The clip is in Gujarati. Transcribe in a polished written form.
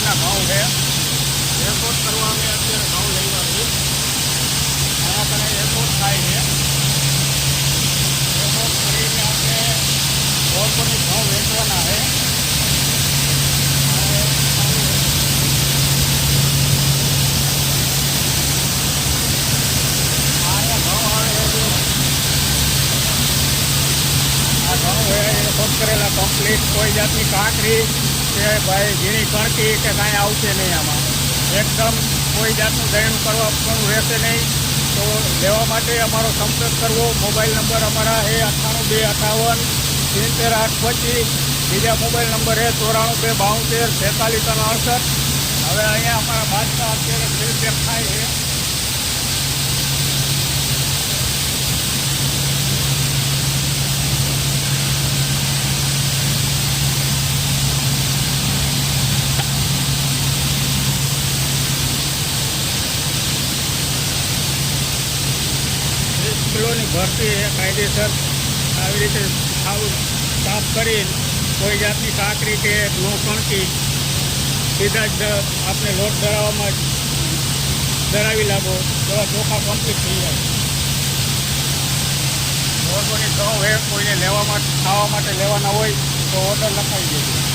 ગામના ઘઉં છે. એરપોર્ટ કરવા અમે અત્યારે ઘઉં લેવા છીએ. અહીંયા કને એરપોર્ટ થાય છે. એરપોર્ટ કરીને આપણે ઓર્ગોનિક ઘઉં વેચવાના છે. કરેલા કમ્પ્લીટ કોઈ જાતની કાંકરી કે ભાઈ ઝીણી કણકી કે કાંઈ આવશે નહીં આમાં. એકદમ કોઈ જાતનું દયણું કરવાનું રહેશે નહીં. તો લેવા માટે અમારો સંપર્ક કરવો. મોબાઈલ નંબર અમારા છે 982557 બીજા મોબાઈલ નંબર છે 94 272 46 68. હવે અહીંયા અમારા બાદશાહ અત્યારે ફીડબેક થાય છે. કિલોની ભરતી એ કાયદેસર આવી રીતે સાફ કરી કોઈ જાતની કાંકરી કે નો કણકી સીધા જ આપણે લોટ ધરાવી લાગો તો ચોખા કમ્પ્લીટ થઈ જાય. ઓર્ગોનિક ઘઉં હે કોઈને લેવા માટે ખાવા માટે લેવાના હોય તો ઓર્ડર લખાવી દેજો.